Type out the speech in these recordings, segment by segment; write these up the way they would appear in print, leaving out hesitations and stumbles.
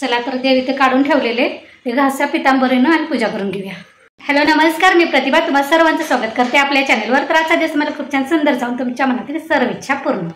चला तर देव इथे काढून ठेवलेले ते घासा पितांबरीनं आणि पूजा करून घेऊया। हॅलो नमस्कार, मी प्रतिभा तुम्हा सर्वांचं स्वागत करते आपल्या चॅनलवर। तर आजचा दिवस मला खूप छान सुंदर जाऊन तुमच्या मनातील सर्व इच्छा पूर्ण।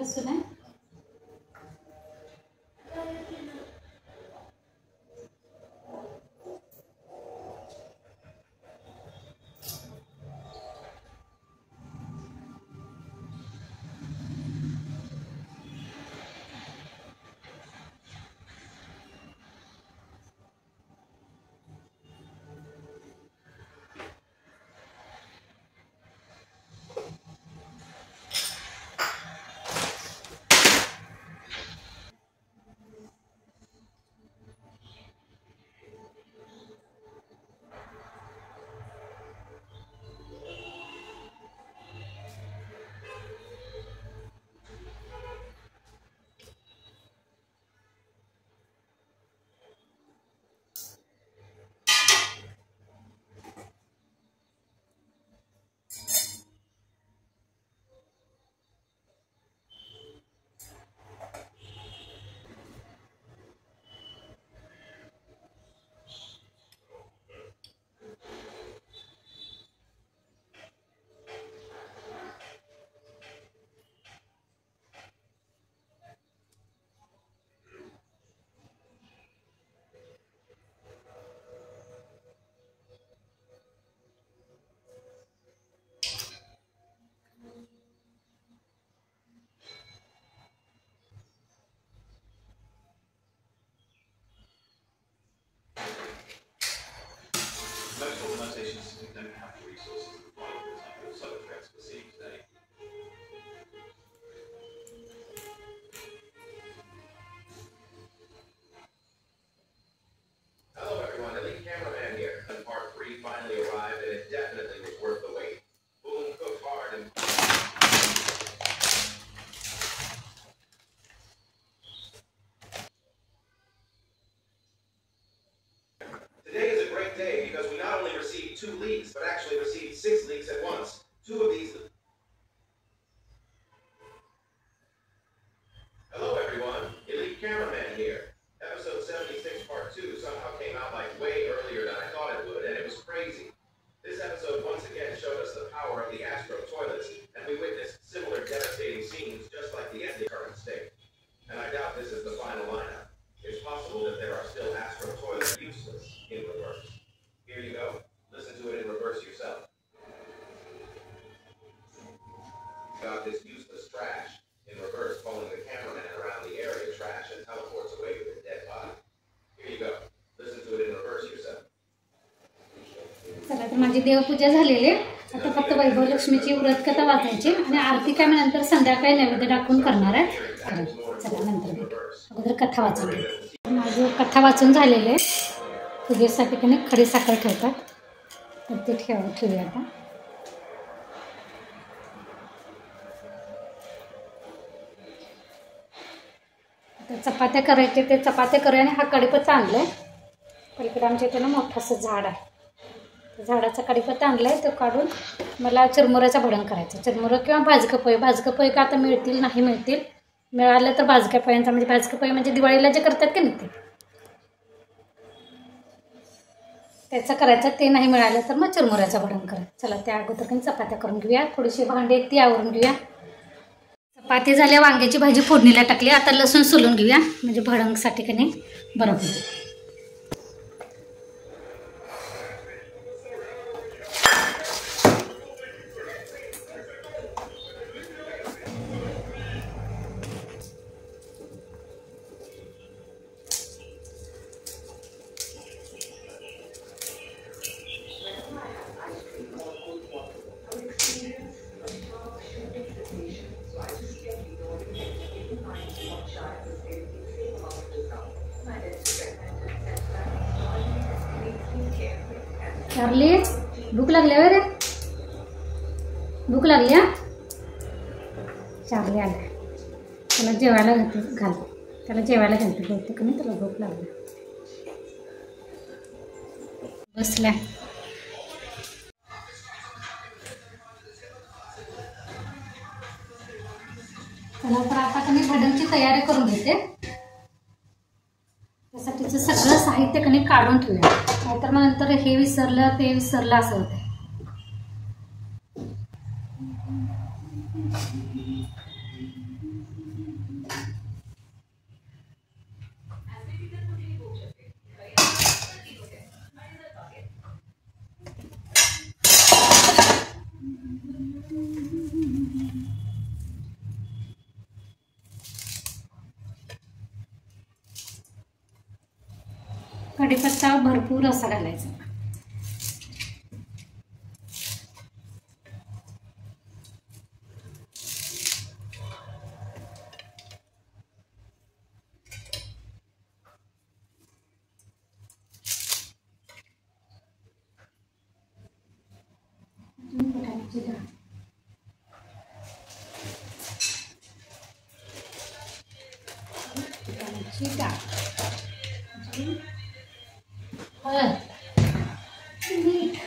सुना Most organizations don't have the resources to fight the type of cyber threats we're seeing today. Hello everyone, Elite Cameraman here. And part 3 finally arrived and it definitely was worth the wait. Boom cooked hard and... Today is a great day because we not only received 2 leaks, but actually received 6 leaks at once. 2 of these... Hello everyone, Elite Cameraman here. Episode 76 part 2 somehow came out like way earlier than I thought it would, and it was crazy. This episode once again showed us the power of the Astro toilets, and we witnessed similar devastating scenes just like the ending current state. And I doubt this is the final lineup. It's possible that there are still Astro toilets useless in reverse. Here you go. Listen to it in reverse yourself. Got this useless trash in reverse, following the cameraman around the area trash and teleports away with a dead body. Here you go. Listen to it in reverse yourself. चला तर माझी देवपूजा झालेली आहे। आता फक्त वैभव लक्ष्मीची व्रत कथा वाचायची आणि आरती काय मी नंतर संध्याकाळी नैवेद्य टाकून करणार आहे। चला नंतर भेटू, अगोदर कथा वाचून घेऊ। माझी कथा वाचून झालेली आहे। पूजेसाठी काही खडी साखर ठेवतात तर ते ठेवूया आता। आता चपात्या करायचे, ते चपात्या करूया आणि हा कढीपत्ता आणलाय। पलीकडे आमच्या इथे ना मोठंसं झाड आहे, झाडाचा कढीपत्ता आणलाय तो काढून मला चिरमुऱ्याचं भडंग करायचं। चिरमुरं किंवा भाजकं पोहे, भाजकं पोहे का आता मिळतील नाही मिळतील, मिळालं तर भाजक्या पोह्यांचा म्हणजे भाजकं पोहे म्हणजे दिवाळीला जे करतात की नाही त्याचं करायचं, ते नाही मिळालं तर मग चिरमुऱ्याचा भडंग करायचं। चला त्या अगोदर काही चपात्या करून घेऊया, थोडीशी भांडी ती आवरून घेऊया। चपाती झाल्या, वांग्याची भाजी फोडणीला टाकली, आता लसूण सोलून घेऊया म्हणजे भडंगसाठी की नाही बरं होईल। चार्ली भूक लागली रे, भूक लागली हा? चार्ली आला त्याला जेवायला त्याला जेवायला घालते बहुतेक नाही, त्याला भूक लागली. बसलाय. चला तर आता कणी भडंगची तयारी करून घेते. त्यासाठीचं सगळं साहित्य कणी काढून ठेवूया, नाहीतर मग नंतर हे विसरलं ते विसरलं असं होतं. कढीपत्ता भरपूर असा घालायचा. बटाट्याची डाळ, बटाट्याची डाळ, हळद, मीठ,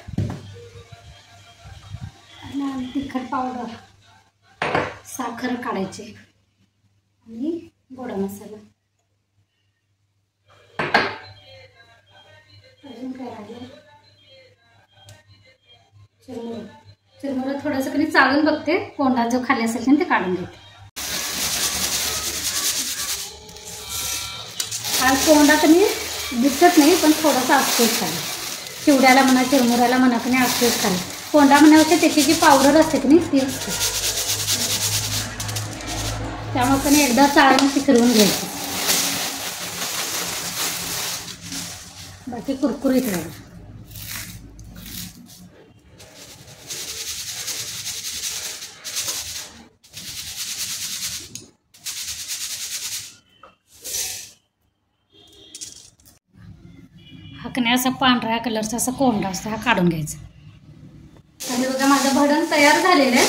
लाल तिखट पावडर, साखर काढायची आणि गोडा मसाला. अजून काय राहिलं? चिरमुरं थोडंसं कधी चालून बघते, कोंडा जो खाली असेल ते काढून घेते. हा कोंडा कधी दिसत नाही, पण थोडासा असतोच खाली. चिवड्याला म्हणा चिरमुऱ्याला म्हणा की नाही असतोच खाली. कोंडा म्हणायचे त्याची जी पावडर असते की नाही ती असते. त्यामुळे कधी एकदा चाळून फिरवून घ्यायची, बाकी कुरकुरीत राहील. हा कणी असा पांढऱ्या कलरचा असा कोंडा असतो, हा काढून घ्यायचा. आणि बघा माझं भडंग तयार झालेलं आहे.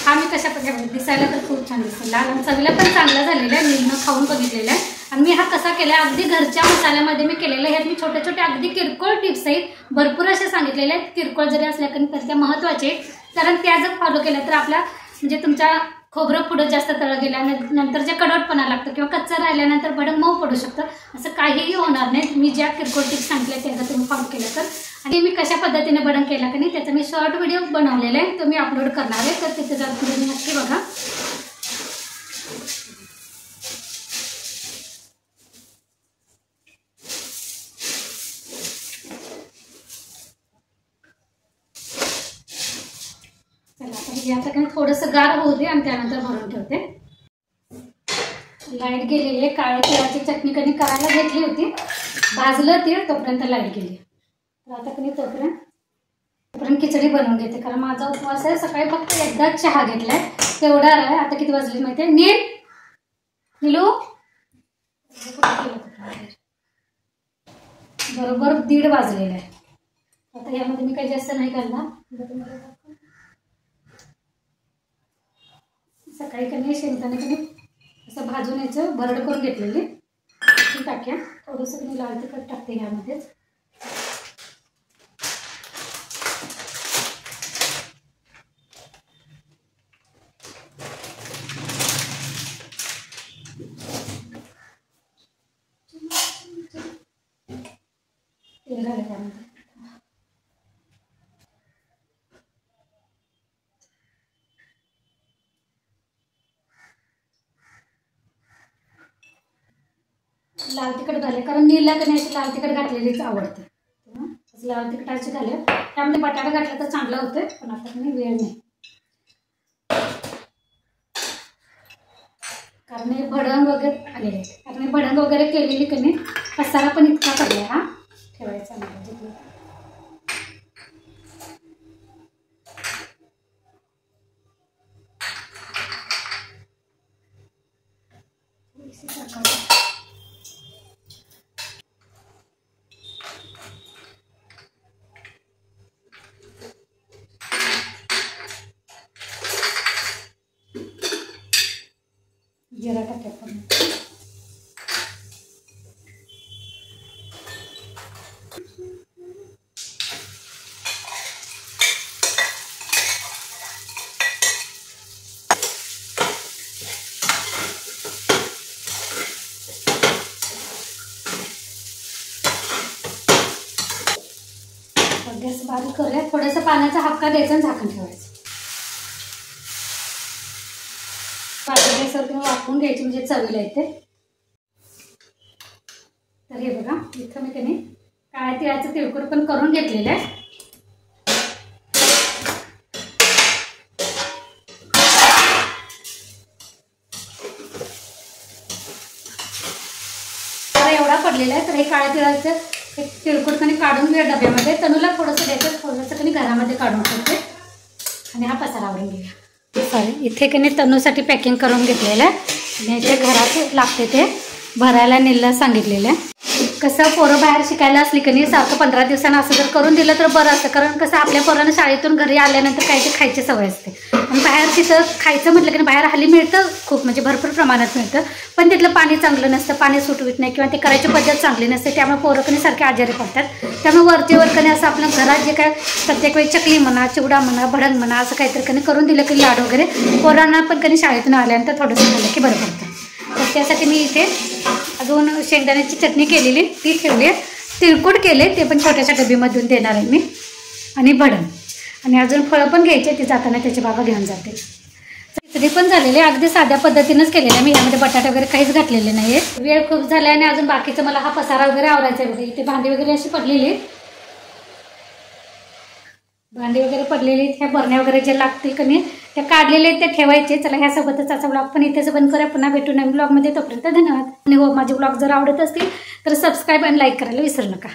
हा मी कशा प्रकारे दिसायला तर खूप छान दिसतो, लाल आणि चवीला पण चांगला झालेला आहे. मी खाऊन बघितलेला आहे. आणि मी हा कसा केला आहे, अगदी घरच्या मसाल्यामध्ये मी केलेलं आहे. ह्यात मी छोटे छोटे अगदी किरकोळ टिप्स आहेत, भरपूर असे सांगितलेले आहेत. किरकोळ जरी असल्या तरी त्या महत्त्वाचे, कारण त्या जर फॉलो केल्या तर आपल्या म्हणजे तुमच्या खोबरं पुढं जास्त तळं गेल्यानंतर जे कडवटपणा लागतं किंवा कच्चं राहिल्यानंतर भडंग मऊ पडू शकतं. असं काहीही होणार नाही मी ज्या किरकोळ टिप्स सांगितल्या त्या तुम्ही फॉलो केलं तर. आणि मी कशा पद्धतीने भडंग केला की नाही त्याचा मी शॉर्ट व्हिडिओ बनवलेला आहे, तो मी अपलोड करणार आहे, तर तिथे जाऊन तुम्ही नक्की बघा. आता काही थोडंसं गार होऊ दे आणि त्यानंतर भरून ठेवते. लाईट गेलेली आहे. काळ्या तिळाची चटणी कधी करायला घेतली होती, भाजलं तीळ तोपर्यंत लाईट गेली. तर आता कधी तोपर्यंत खिचडी बनवून घेते, कारण माझा उपवास आहे. सकाळी फक्त एकदाच चहा घेतलाय, तेवढा आहे. आता किती वाजले माहिती आहे? नीलू बरोबर 1:30 वाजलेला आहे. आता यामध्ये मी काही जास्त नाही करणार. सकाळी कधी शेंगदाणे कधी असं भाजून यायचं, भरड करून घेतलेली ती टाक्या. थोडंसं कधी लाल तिखट टाकते ह्यामध्येच. तेल घालते त्यामध्ये. लाल तिखट घाले, कारण नीलला कधी अशी लाल तिखट घातलेलीच आवडते. लाल तिखटाची घाले. त्यामध्ये बटाटा घातला तर चांगला होतोय, पण आता कधी वेळ नाही, कारण हे भडंग वगैरे आलेले. कारण भडंग वगैरे केलेली कधी पसारा पण इतका पडलाय. हा ठेवायचा नाही. आता गॅस बारीक करूया. थोडंसं पाण्याचा हापका द्यायचा आणि झाकण ठेवायचं. पाणी गॅसवर वाफवून घ्यायची म्हणजे चवीला येते. तर हे बघा इथं मी त्याने काळ्या तिळाचं तिळकुट पण करून घेतलेलं आहे. एवढा पडलेला आहे. तर हे काळ्या तिळाचं तिळकुट कणी काढून घ्या डब्यामध्ये. तनूला थोडंसं द्यायचं, थोडंसं कणी घरामध्ये काढून ठेवते आणि हा पसारा आवरून घेऊया. सॉरी इथे कणी तनूसाठी पॅकिंग करून घेतलेलं आहे आणि इथे घरात लागते ते भरायला नेलं सांगितलेलं आहे. कसं पोरं बाहेर शिकायला असली की नाही सारखं 15 दिवसांना असं जर करून दिलं तर बरं असतं. कारण कसं आपल्या पोरांना शाळेतून घरी आल्यानंतर काही ते खायची सवय असते आणि बाहेर तिथं खायचं म्हटलं की नाही बाहेर हल्ली मिळतं खूप म्हणजे भरपूर प्रमाणात मिळतं. पण तिथलं पाणी चांगलं नसतं, पाणी सुटवित नाही किंवा ते करायची पद्धत चांगली नसते. त्यामुळे पोरं कणी सारखे आजारी पडतात. त्यामुळे वरचेवर कणी असं आपल्या घरात जे काय प्रत्येक वेळी चकली म्हणा, चिवडा म्हणा, भडंग म्हणा असं काहीतरी कणी करून दिलं की लाड वगैरे पोरांना पण कणी शाळेतून आल्यानंतर थोडंसं खाल्लं की बरं पडतं. तर त्यासाठी मी इथे अजून शेंगदाण्याची चटणी केलेली ती ठेवली आहे. तिळकुट केले ते पण छोट्याशा डबीमधून देणार आहे मी आणि भडंग आणि अजून फळं पण घ्यायचे. ते जाताना त्याचे बाबा घेऊन जाते. खिचडी पण झालेली अगदी साध्या पद्धतीनंच केलेलं आहे मी. यामध्ये बटाटे वगैरे काहीच घातलेले नाही आहे. वेळ खूप झाला आणि अजून बाकीचं मला हा पसारा वगैरे आवरायचा आहे. इथे भांडी वगैरे अशी पडलेली ह्या बरण्या वगैरे जे लागतील की नाही त्या काढलेले आहेत ते ठेवायचे. चला ह्यासोबतच आजचा ब्लॉग पण इथेच बंद करूया. पुन्हा भेटू नवीन ब्लॉगमध्ये. तोपर्यंत धन्यवाद. आणि हो माझे ब्लॉग जर आवडत असतील तर सबस्क्राईब आणि लाईक करायला विसरू नका.